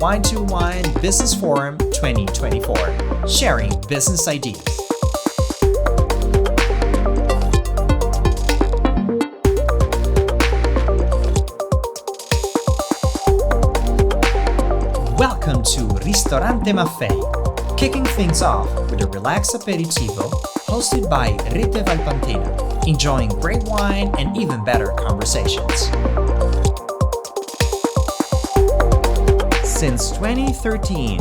Wine2WINE Business Forum 2024, sharing business ideas. Welcome to Ristorante Maffei, kicking things off with a relaxed aperitivo hosted by Rete Valpantina, enjoying great wine and even better conversations. Since 2013,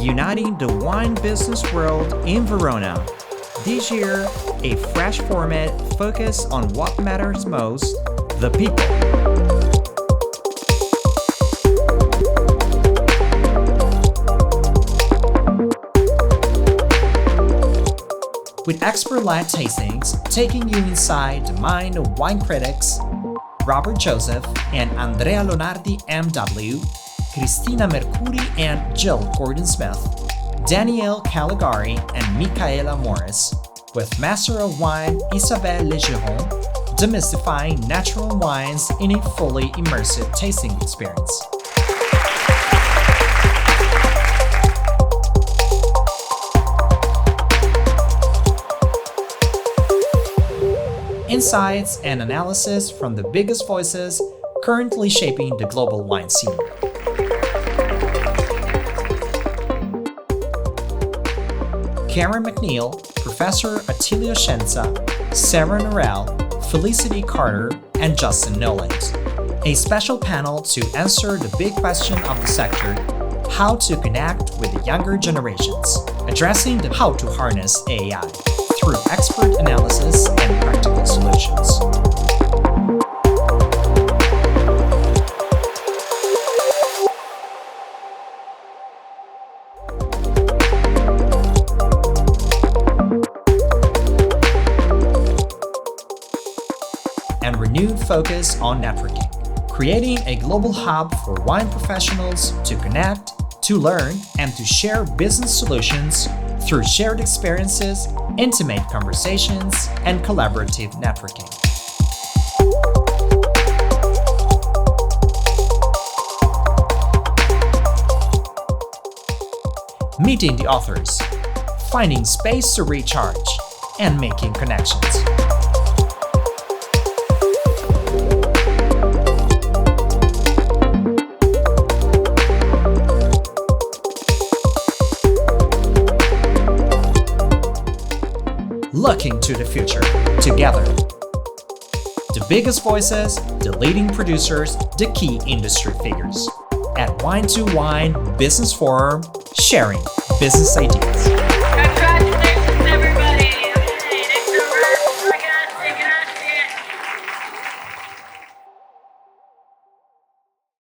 uniting the wine business world in Verona, this year a fresh format focused on what matters most, the people. With expert-led tastings taking you inside the mind of wine critics Robert Joseph and Andrea Lonardi M.W., Cristina Mercuri and Jill Gordon-Smith, Danielle Caligari and Michaela Morris, with Master of Wine Isabelle Legeron, demystifying natural wines in a fully immersive tasting experience. Insights and analysis from the biggest voices currently shaping the global wine scene. Karen McNeil, Professor Attilio Scienza, Sarah Norell, Felicity Carter, and Justin Noland. A special panel to answer the big question of the sector, how to connect with the younger generations, addressing the how to harness AI through expert analysis and practical solutions. And renewed focus on networking, creating a global hub for wine professionals to connect, to learn, and to share business solutions through shared experiences, intimate conversations, and collaborative networking. Meeting the authors, finding space to recharge, and making connections. Looking to the future, together. The biggest voices, the leading producers, the key industry figures. At Wine2WINE Business Forum, sharing business ideas.